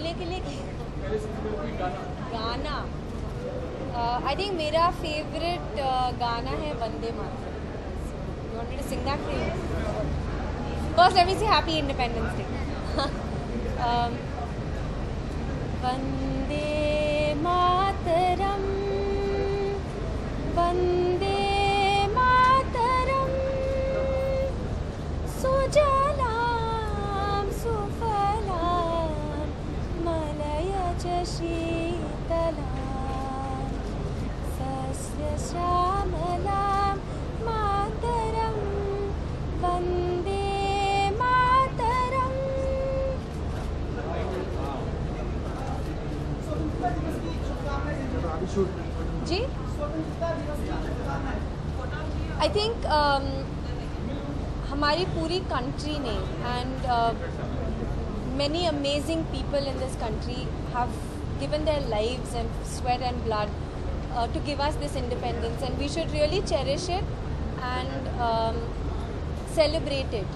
बोलने के लिए गाना आई थिंक मेरा फेवरेट गाना है Vande Mataram. You want me to sing that for you? First, let me say Happy Independence Day. Vande Mataram, Vande Mataram, Sujalam सुफलाम मलयज शीतलाम सस्य श्यामलाम मातरम वंदे मातरम. जी आई थिंक हमारी पूरी कंट्री ने and many amazing people in this country have given their lives and sweat and blood to give us this independence, and we should really cherish it and celebrate it.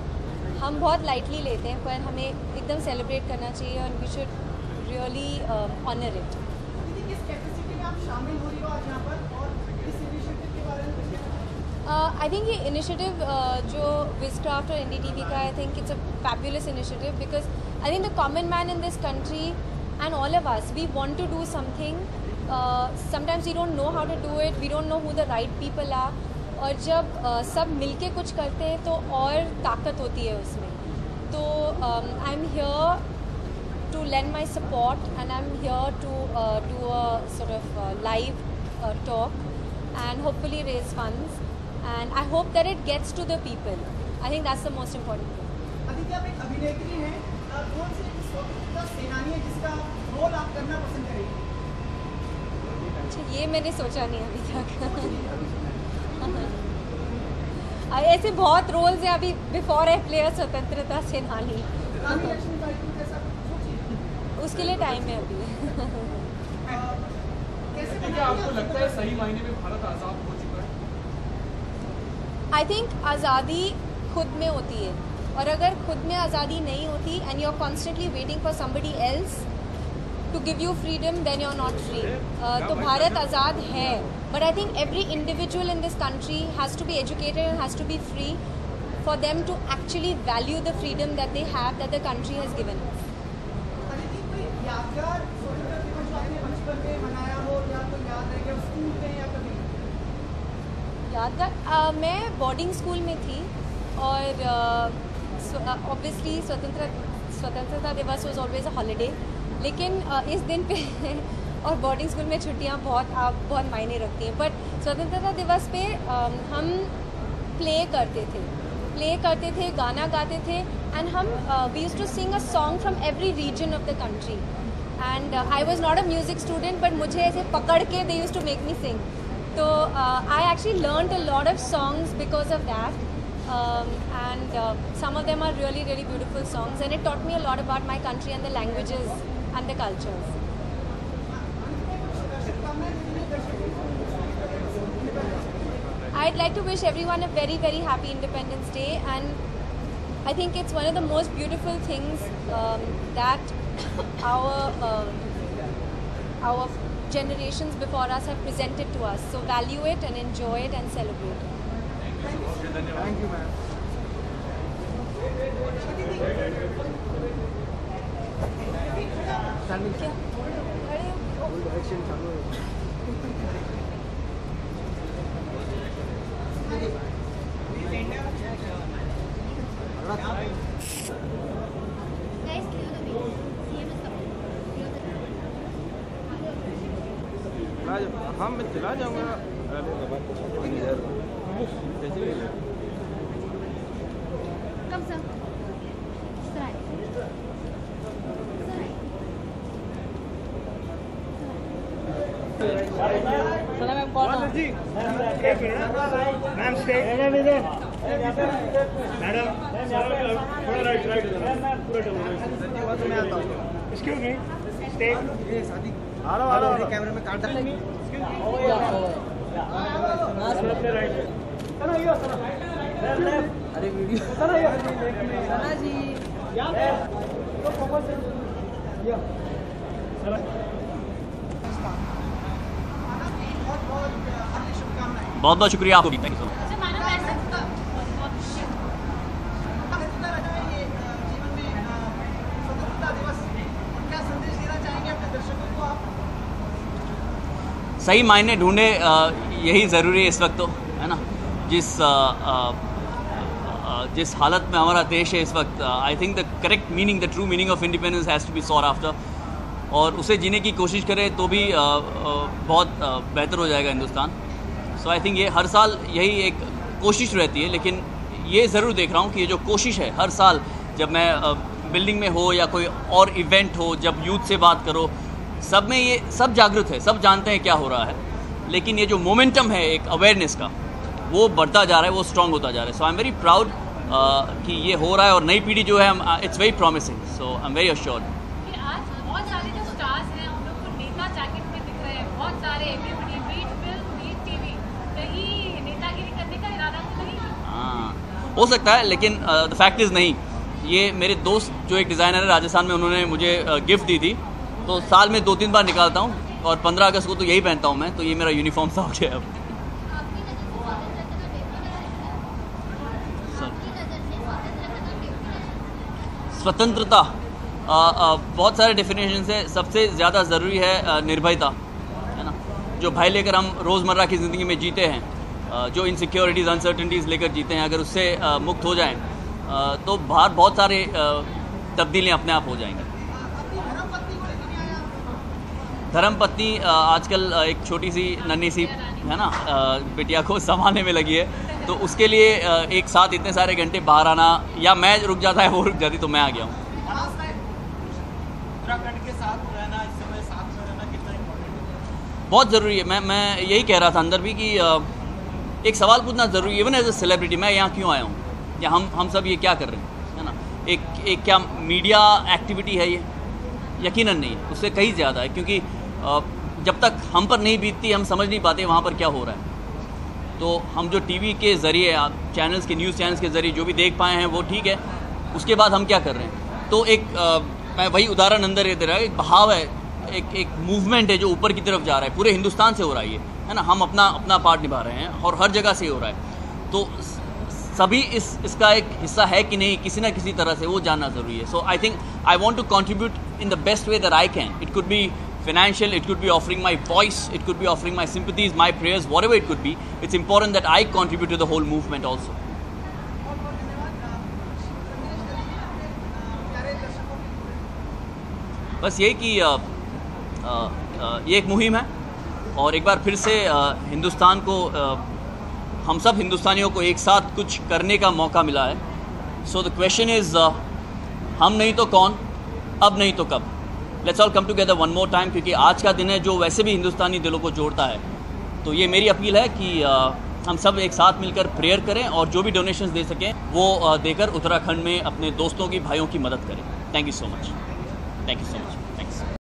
हम बहुत lightly लेते हैं पर हमें एकदम celebrate करना चाहिए and we should really honor it. किस कैपेसिटी में आप शामिल हो रही हो आज यहाँ पर और इस इनिशिएटिव के बारे में? I think ये initiative जो Wizcraft और NDTV का I think it's a fabulous initiative because I think the common man in this country and all of us, we want to do something. Sometimes we don't know how to do it, we don't know who the right people are. और जब सब मिलके कुछ करते हैं तो और ताकत होती है उसमें. तो I'm here to lend my support and I'm here to do a sort of live talk and hopefully raise funds. And I hope that it gets to the people. I think that's the most important thing. Aditi आप एक अभिनेत्री हैं, कौन सी स्वतंत्रता सेनानी है जिसका role आप करना पसंद करेंगी? अच्छा, ये मैंने सोचा नहीं अभी तक. ऐसे बहुत रोल्स हैं अभी. बिफोर आई प्ले स्वतंत्रता सेनानी. उसके लिए टाइम है अभी. क्या आपको लगता है सही मायने में भारत आज़ाद हो चुका है? आई थिंक आज़ादी खुद में होती है और अगर खुद में आज़ादी नहीं होती and you are constantly waiting for somebody else to give you freedom then you are not free. तो भारत आज़ाद है but I think every individual in this country has to be educated and has to be free for them to actually value the freedom that they have that the country has given us. Aditi कोई यादगार स्वतंत्रता दिवस जो आपने बचपन में मनाया हो या तो याद रह गया स्कूल में या कभी? यादगार मैं बोर्डिंग स्कूल में थी और ऑब्वियसली स्वतंत्रता दिवस वाज ऑलवेज अ हॉलीडे. लेकिन इस दिन पे और बोर्डिंग स्कूल में छुट्टियां बहुत मायने रखती हैं. बट स्वतंत्रता दिवस पे हम प्ले करते थे, गाना गाते थे एंड हम we used to sing a song from every region of the country. And I was not a music student but मुझे ऐसे पकड़ के they used to make me sing. So I actually learned a lot of songs because of that, and some of them are really, really beautiful songs, and it taught me a lot about my country and the languages and the cultures. I'd like to wish everyone a very, very happy Independence Day, and I think it's one of the most beautiful things that our generations before us have presented to us. So value it and enjoy it and celebrate it. Thank you, ma'am. क्या? खड़े हो? हाँ मैं चला जाऊँगा. कब sir? जी ma'am stay madam थोड़ा right पूरा मैं आता हूँ. Excuse me stay. हेलो कैमरे में काट सकते हैं. अरे वीडियो सना जी बहुत बहुत शुक्रिया आपको भी, थैंक यू सो मच। अच्छा मानो ऐसा सही मायने ढूंढे, यही ज़रूरी है इस वक्त, तो है ना। जिस हालत में हमारा देश है इस वक्त, I think the correct meaning, the true meaning of independence has to be sought after, और उसे जीने की कोशिश करें तो भी बहुत बेहतर हो जाएगा हिंदुस्तान। सो आई थिंक ये हर साल यही एक कोशिश रहती है, लेकिन ये ज़रूर देख रहा हूँ कि ये जो कोशिश है हर साल, जब मैं बिल्डिंग में हो या कोई और इवेंट हो, जब यूथ से बात करो, सब में ये सब जागरूक है, सब जानते हैं क्या हो रहा है, लेकिन ये जो मोमेंटम है एक अवेयरनेस का, वो बढ़ता जा रहा है, वो स्ट्रॉन्ग होता जा रहा है। So I am very proud कि ये हो रहा है, और नई पीढ़ी जो है it's very promising, so I am very assured. कि आज बहुत सारे जो स्टार्स हैं उन लोग को नेता जैकेट में दिख रहे हैं, बहुत सारे everybody be it film be it TV, कहीं नेतागिरी करने का इरादा तो नहीं? हाँ, हो सकता है, लेकिन द फैक्ट इज़ नहीं। ये मेरे दोस्त जो एक डिज़ाइनर है राजस्थान में, उन्होंने मुझे गिफ्ट दी थी, तो साल में 2-3 बार निकालता हूँ, और 15 अगस्त को तो यही पहनता हूँ मैं, तो ये मेरा यूनिफॉर्म सा हो गया अब। स्वतंत्रता बहुत सारे डेफिनेशन है, सबसे ज़्यादा ज़रूरी है निर्भयता, है ना। जो भय लेकर हम रोज़मर्रा की ज़िंदगी में जीते हैं, जो इनसिक्योरिटीज़ अनसर्टनिटीज़ लेकर जीते हैं, अगर उससे मुक्त हो जाएं तो बाहर बहुत सारे तब्दीलियाँ अपने आप हो जाएंगी। धर्मपत्नी आजकल एक छोटी सी नन्ही सी, है ना, बिटिया को संभालने में लगी है, तो उसके लिए एक साथ इतने सारे घंटे बाहर आना, या मैं रुक जाता है वो रुक जाती, तो मैं आ गया हूँ। उत्तराखंड के साथ रहना, इस समय साथ में रहना कितना इम्पोर्टेंट है? बहुत ज़रूरी है। मैं यही कह रहा था अंदर भी कि एक सवाल पूछना ज़रूरी है, इवन एज ए सेलिब्रिटी, मैं यहाँ क्यों आया हूँ, या हम सब ये क्या कर रहे हैं, है ना। एक क्या मीडिया एक्टिविटी है ये? यकीनन नहीं, उससे कहीं ज़्यादा है, क्योंकि जब तक हम पर नहीं बीतती हम समझ नहीं पाते वहाँ पर क्या हो रहा है। तो हम जो टीवी के ज़रिए, चैनल्स के, न्यूज़ चैनल्स के ज़रिए जो भी देख पाए हैं वो ठीक है, उसके बाद हम क्या कर रहे हैं। तो एक मैं वही उदाहरण अंदर ये दे रहा है, एक बहाव है, एक मूवमेंट है जो ऊपर की तरफ जा रहा है, पूरे हिंदुस्तान से हो रहा है ना। हम अपना पार्ट निभा रहे हैं, और हर जगह से हो रहा है, तो सभी इसका एक हिस्सा है कि नहीं, किसी ना किसी तरह से, वो जानना ज़रूरी है। So I think I want to contribute in the best way that I can. It could be financial, it could be offering my voice, it could be offering my sympathies, my prayers, whatever it could be. It's important that I contribute to the whole movement also. बस यही कि ये एक मुहिम है, और एक बार फिर से हिंदुस्तान को, हम सब हिंदुस्तानियों को एक साथ कुछ करने का मौका मिला है। सो द क्वेश्चन इज़, हम नहीं तो कौन, अब नहीं तो कब। Let's all come together one more time, क्योंकि आज का दिन है जो वैसे भी हिंदुस्तानी दिलों को जोड़ता है। तो ये मेरी अपील है कि हम सब एक साथ मिलकर प्रेयर करें, और जो भी डोनेशंस दे सकें वो देकर उत्तराखंड में अपने दोस्तों की, भाइयों की मदद करें। Thank you so much, thank you so much.